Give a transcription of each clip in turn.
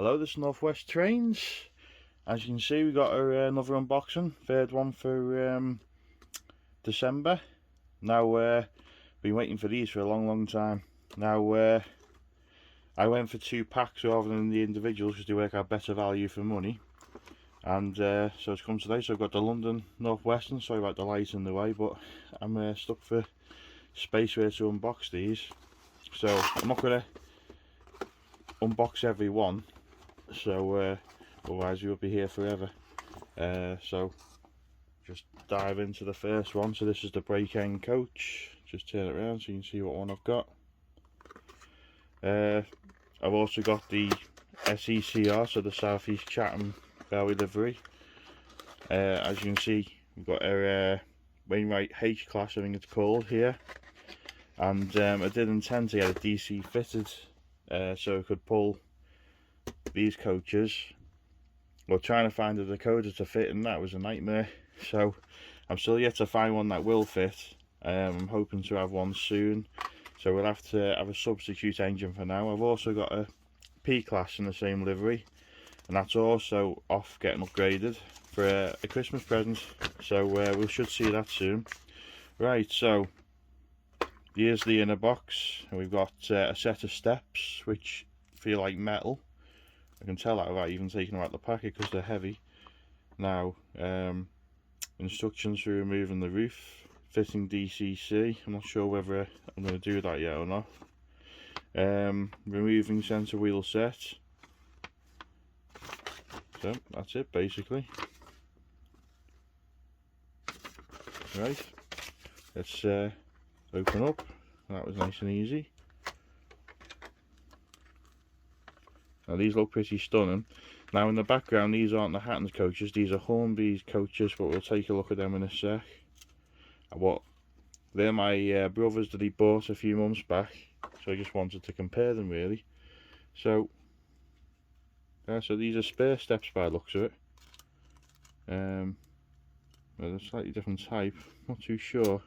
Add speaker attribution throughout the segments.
Speaker 1: Hello, this is Northwest Trains. As you can see, we got another unboxing, third one for December. Now, been waiting for these for a long time. Now, I went for 2 packs rather than the individuals because they work out better value for money. And so it's come today. So I've got the London Northwestern. Sorry about the light in the way, but I'm stuck for space where to unbox these. So I'm not going to unbox every one. So otherwise we will be here forever. So just dive into the first one. So this is the break end coach. Just turn it around so you can see what one I've got. I've also got the SE&CR, so the South East Chatham Railway livery. As you can see, we've got our Wainwright H class, I think it's called here. And I did intend to get a DC fitted so I could pull these coaches. Well, trying to find a decoder to fit, and that was a nightmare. So I'm still yet to find one that will fit. I'm hoping to have one soon, so we'll have to have a substitute engine for now. I've also got a P class in the same livery, and that's also off getting upgraded for a Christmas present, so we should see that soon. Right, so here's the inner box, and we've got a set of steps which feel like metal. I can tell that without even taking them out the packet because they're heavy. Now, instructions for removing the roof, fitting DCC. I'm not sure whether I'm going to do that yet or not. Removing centre wheel set. So that's it basically. Right, let's open up. That was nice and easy. Now these look pretty stunning. Now in the background, these aren't the Hattons coaches, these are Hornby's coaches, but we'll take a look at them in a sec. They're my brothers that he bought a few months back, so I just wanted to compare them really. So these are spare steps by the looks of it. They're a slightly different type, not too sure.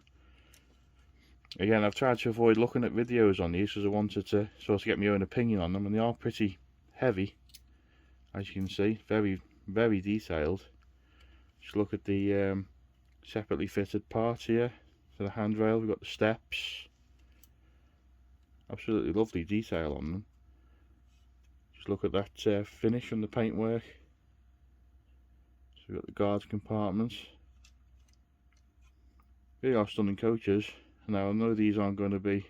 Speaker 1: Again, I've tried to avoid looking at videos on these because I wanted to sort of get my own opinion on them, and they are pretty heavy, as you can see. Very detailed. Just look at the separately fitted parts here. So the handrail, we've got the steps. Absolutely lovely detail on them. Just look at that finish on the paintwork. So we've got the guard compartments. Really are stunning coaches. Now I know these aren't going to be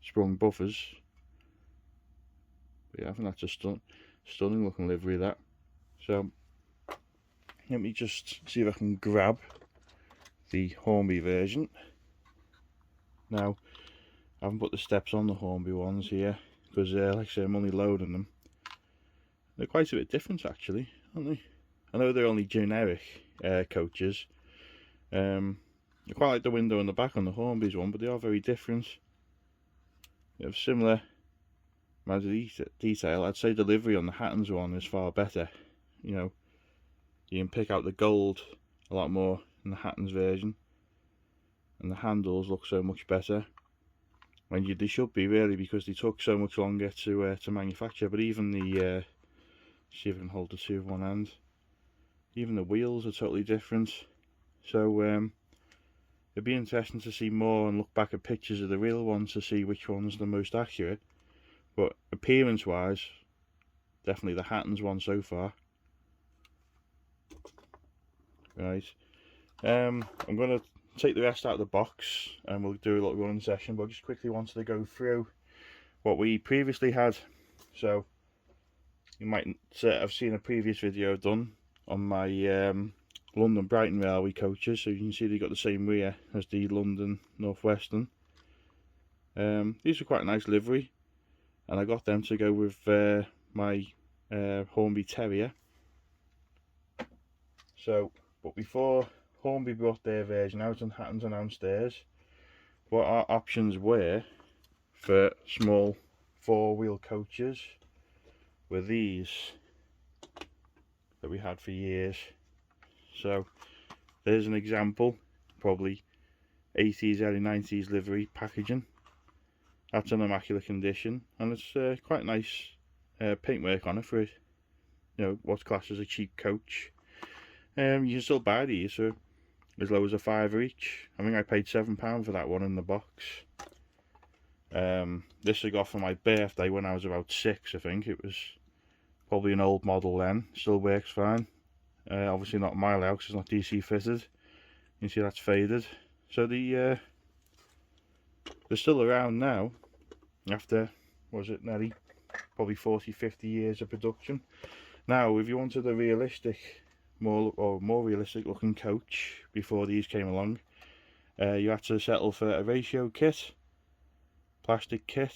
Speaker 1: sprung buffers. But yeah, I think that's a stunning looking livery, that. So let me just see if I can grab the Hornby version. Now I haven't put the steps on the Hornby ones here because like I say, I'm only loading them. They're quite a bit different actually, aren't they? I know they're only generic coaches. I quite like the window in the back on the Hornby's one, but they are very different. They have similar amount of detail. I'd say the livery on the Hattons one is far better. You know, you can pick out the gold a lot more in the Hattons version, and the handles look so much better. And they should be really, because they took so much longer to manufacture. But even the see if I can hold the two with one hand. Even the wheels are totally different. So it'd be interesting to see more and look back at pictures of the real ones to see which one's the most accurate. But appearance wise, definitely the Hattons one so far. Right, I'm going to take the rest out of the box and we'll do a little running session, but I just quickly wanted to go through what we previously had. So you might have seen a previous video done on my London Brighton Railway coaches, so you can see they got the same rear as the London Northwestern. These are quite a nice livery, and I got them to go with my Hornby Terrier. So, but before Hornby brought their version out and Hattons announced theirs, what our options were for small 4-wheel coaches were these that we had for years. So there's an example, probably 80s early 90s livery packaging. That's in immaculate condition, and it's quite nice paintwork on it for it. You know, what's classed as a cheap coach. You can still buy these for as low as £5 each. I think I paid £7 for that one in the box. This I got for my birthday when I was about 6, I think. It was probably an old model then, still works fine. Obviously not my layout because it's not DC fitted. You can see that's faded. So they're still around now after, what was it, nearly probably 40-50 years of production. Now if you wanted a realistic, more realistic looking coach before these came along, you had to settle for a ratio kit, plastic kit,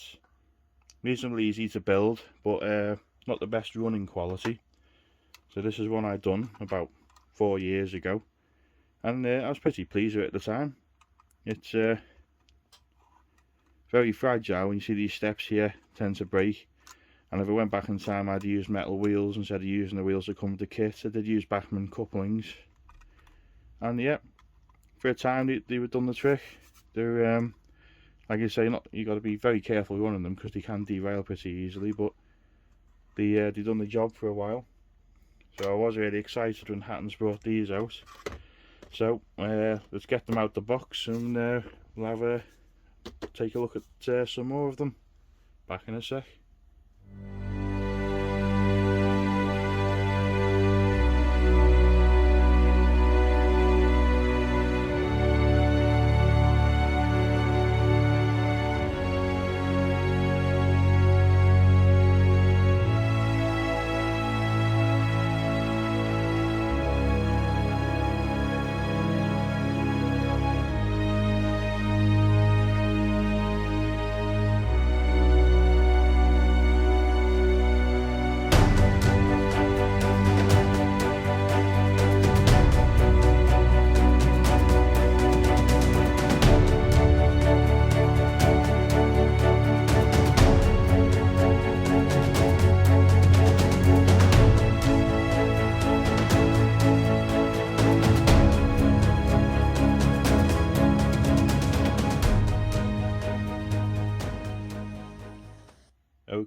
Speaker 1: reasonably easy to build, but not the best running quality. So this is one I'd done about 4 years ago, and I was pretty pleased with it at the time. It's very fragile. When you see these steps here tend to break, and if I went back in time I'd use metal wheels instead of using the wheels that come with the kit. I did use Bachmann couplings, and yeah, for a time they were done the trick. They're like I say, you got to be very careful running them because they can derail pretty easily, but they done the job for a while. So I was really excited when Hattons brought these out. So let's get them out the box, and we'll have take a look at some more of them. Back in a sec.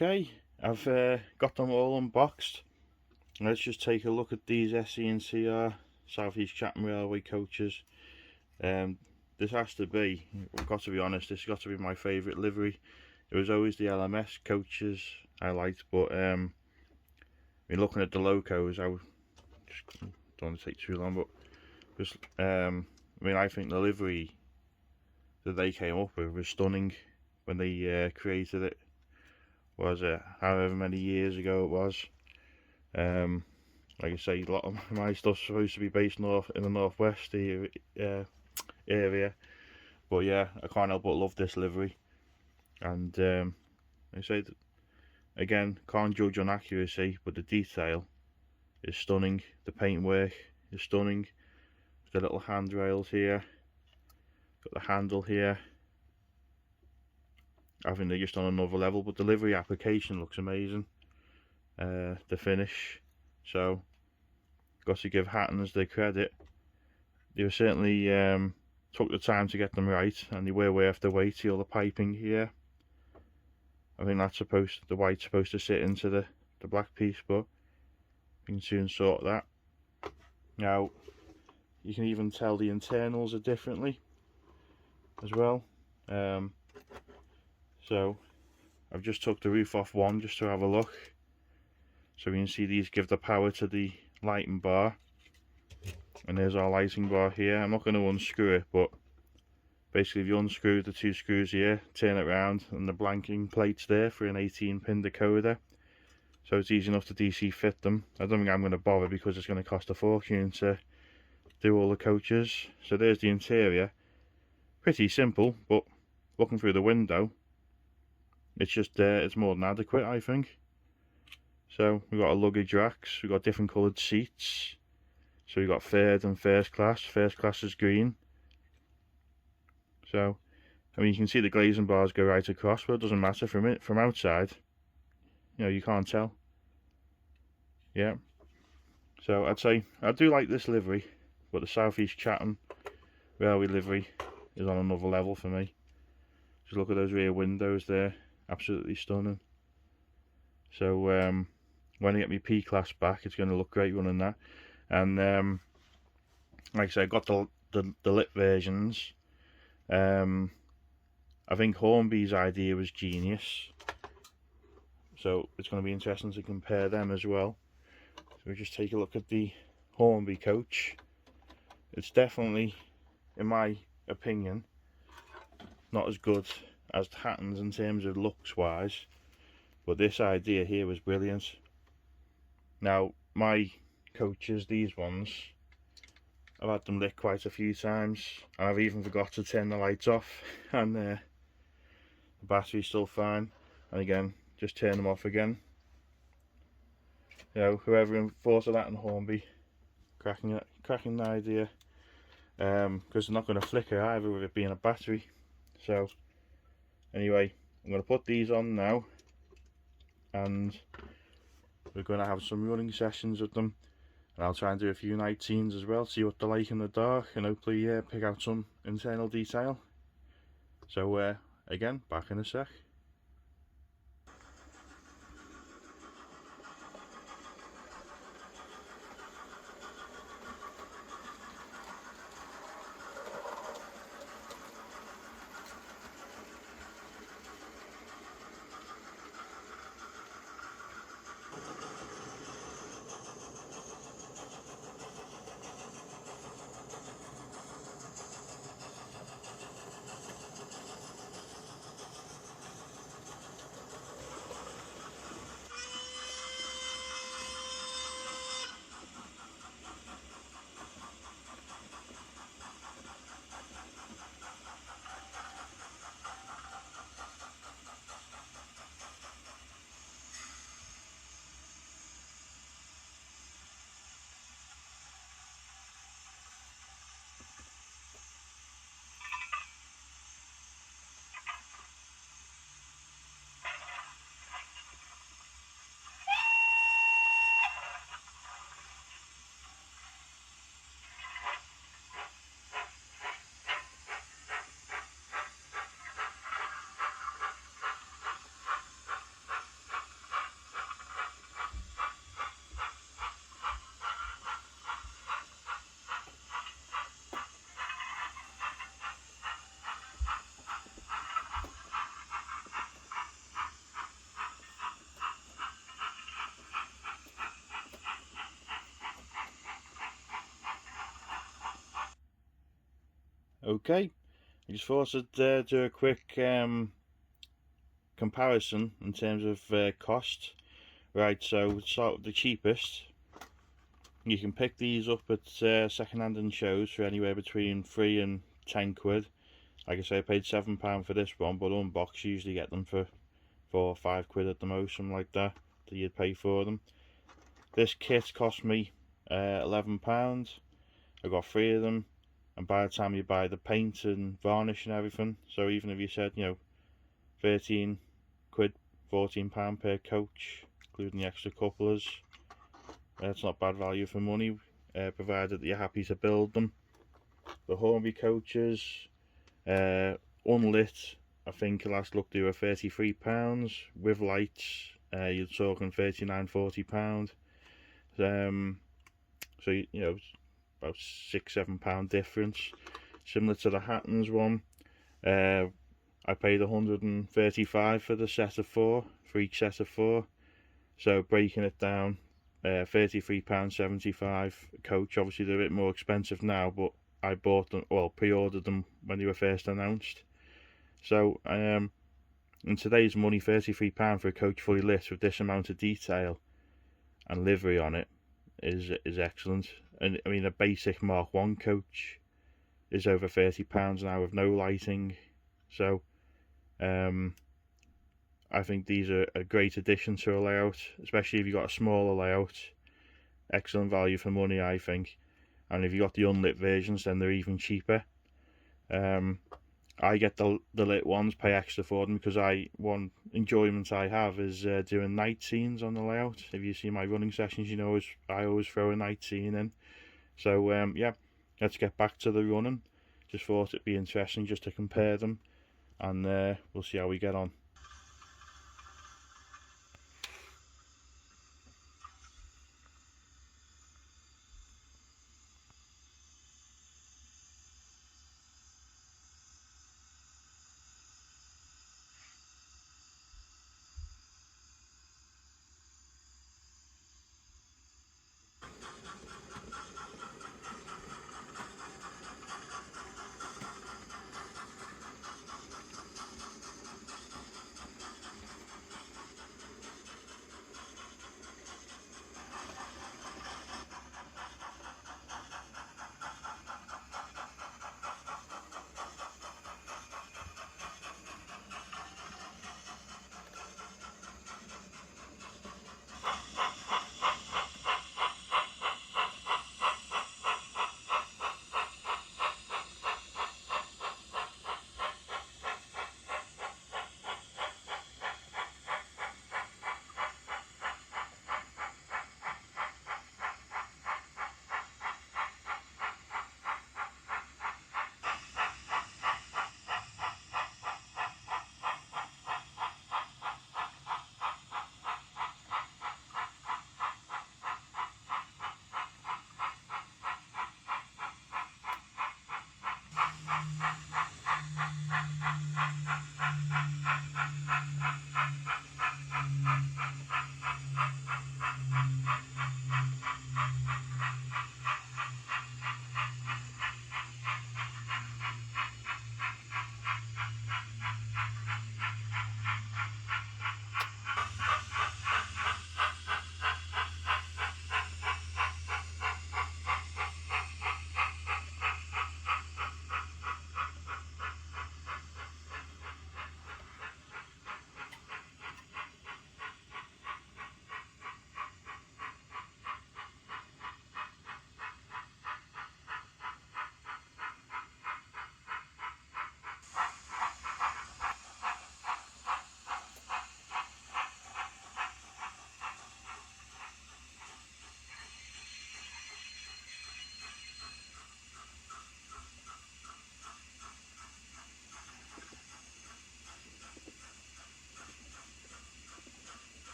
Speaker 1: Okay, I've got them all unboxed. Let's just take a look at these SE&CR South East Chatham Railway coaches. This has to be, I've got to be honest, this has got to be my favourite livery. It was always the LMS coaches I liked, but I mean, looking at the locos, I just don't want to take too long, but just I mean, I think the livery that they came up with was stunning when they created it. Was it however many years ago it was? Like I say, a lot of my stuff's supposed to be based in the northwest area, but yeah, I can't help but love this livery. And I say that, again, can't judge on accuracy, but the detail is stunning. The paintwork is stunning. The little handrails here, got the handle here. I think they're just on another level, but the livery application looks amazing. The finish, so got to give Hattons their credit. They were certainly took the time to get them right, and they were worth the wait. See all the piping here. I think that's the white's supposed to sit into the black piece, but you can soon sort that. Now you can even tell the internals are differently as well. So I've just took the roof off one just to have a look. So we can see these give the power to the lighting bar. And there's our lighting bar here. I'm not going to unscrew it, but basically if you unscrew the 2 screws here, turn it around, and the blanking plate's there for an 18-pin decoder. So it's easy enough to DC fit them. I don't think I'm going to bother because it's going to cost a fortune to do all the coaches. So there's the interior. Pretty simple, but looking through the window, it's just it's more than adequate, I think. So we've got a luggage racks, we've got different coloured seats. So we've got third and first class. First class is green. So I mean, you can see the glazing bars go right across, but it doesn't matter from outside. You know, you can't tell. Yeah. So I'd say I do like this livery, but the South East Chatham Railway livery is on another level for me. Just look at those rear windows there, absolutely stunning. So when I get my P-Class back, it's going to look great running that. And like I said, I got the lit versions. I think Hornby's idea was genius, so it's going to be interesting to compare them as well. So we just take a look at the Hornby coach. It's definitely, in my opinion, not as good as Hattons in terms of looks wise, but this idea here was brilliant. Now my coaches, these ones, I've had them lit quite a few times, and I've even forgot to turn the lights off, and the battery's still fine, and again just turn them off again. You know, whoever thought of that in Hornby, cracking idea, because they're not going to flicker either with it being a battery. So anyway, I'm going to put these on now, and we're going to have some running sessions with them, and I'll try and do a few night scenes as well, see what they're like in the dark, and hopefully pick out some internal detail. So again, back in a sec. Okay, I just thought I'd do a quick comparison in terms of cost. Right, so we'll start with the cheapest. You can pick these up at second-hand in shows for anywhere between 3 and 10 quid. Like I say, I paid £7 for this one, but unbox you usually get them for 4 or 5 quid at the most, something like that you'd pay for them. This kit cost me £11. I got 3 of them, and by the time you buy the paint and varnish and everything, so even if you said, you know, 13 quid, £14 per coach, including the extra couplers, it's not bad value for money, provided that you're happy to build them. The Hornby coaches, unlit, I think last look they were £33. With lights, you're talking £39–40. So you know, about £6–7 difference. Similar to the Hattons one, I paid £135 for the set of 4, for each set of 4. So breaking it down, £33.75 coach. Obviously they're a bit more expensive now, but I bought them, well, pre-ordered them when they were first announced. So in today's money, £33 for a coach fully lit with this amount of detail and livery on it is excellent. And I mean, a basic Mark 1 coach is over £30 now with no lighting. So I think these are a great addition to a layout, especially if you've got a smaller layout. Excellent value for money, I think. And if you've got the unlit versions, then they're even cheaper. I get the lit ones, pay extra for them, because one enjoyment I have is doing night scenes on the layout. If you see my running sessions, you know I always throw a night scene in. So yeah, let's get back to the running. Just thought it'd be interesting just to compare them. and we'll see how we get on.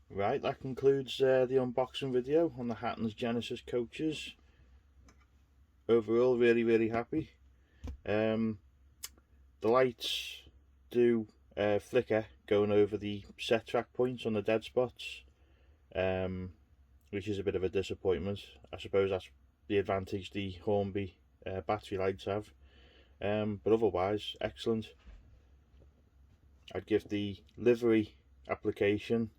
Speaker 1: Right, that concludes the unboxing video on the Hattons Genesis coaches. Overall, really happy. The lights do flicker going over the set track points on the dead spots, which is a bit of a disappointment. I suppose that's the advantage the Hornby battery lights have, but otherwise excellent. I'd give the livery application,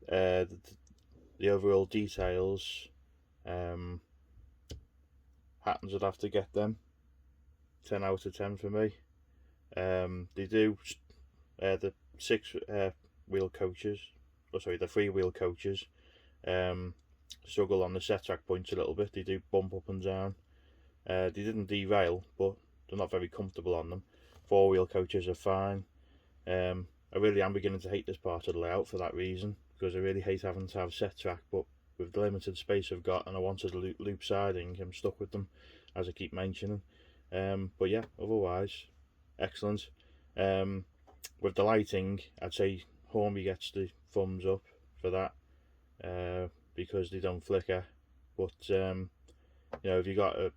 Speaker 1: the overall details, Hattons would have to get them 10 out of 10 for me. They do the wheel coaches, the 3-wheel coaches struggle on the set track points a little bit. They do bump up and down. They didn't derail, but they're not very comfortable on them. 4-wheel coaches are fine. I really am beginning to hate this part of the layout for that reason, because I really hate having to have set track, but with the limited space I've got and I wanted loop siding, I'm stuck with them, as I keep mentioning. But yeah, otherwise excellent. With the lighting, I'd say Hornby gets the thumbs up for that, because they don't flicker. But if you got a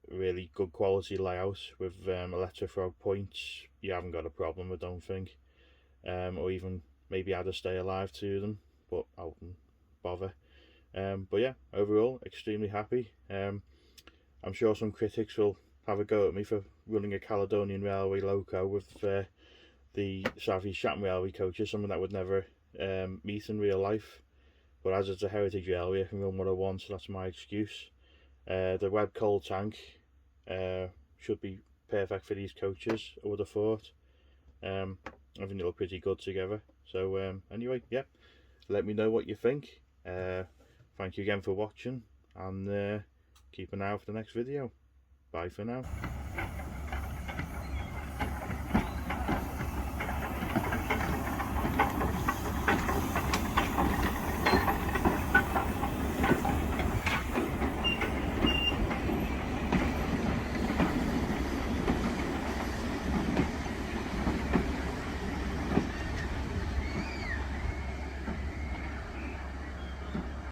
Speaker 1: really good quality layout with electrofrog points, you haven't got a problem, I don't think. Or even maybe add a stay alive to them, but I wouldn't bother. But yeah, overall extremely happy. I'm sure some critics will have a go at me for running a Caledonian Railway loco with the South East Shetland Railway coaches, something that would never meet in real life. But as it's a heritage railway, I can run what I want, so that's my excuse. The web coal tank should be perfect for these coaches, I would have thought. I think they look pretty good together. So anyway, yeah, let me know what you think. Thank you again for watching, and keep an eye out for the next video. Bye for now.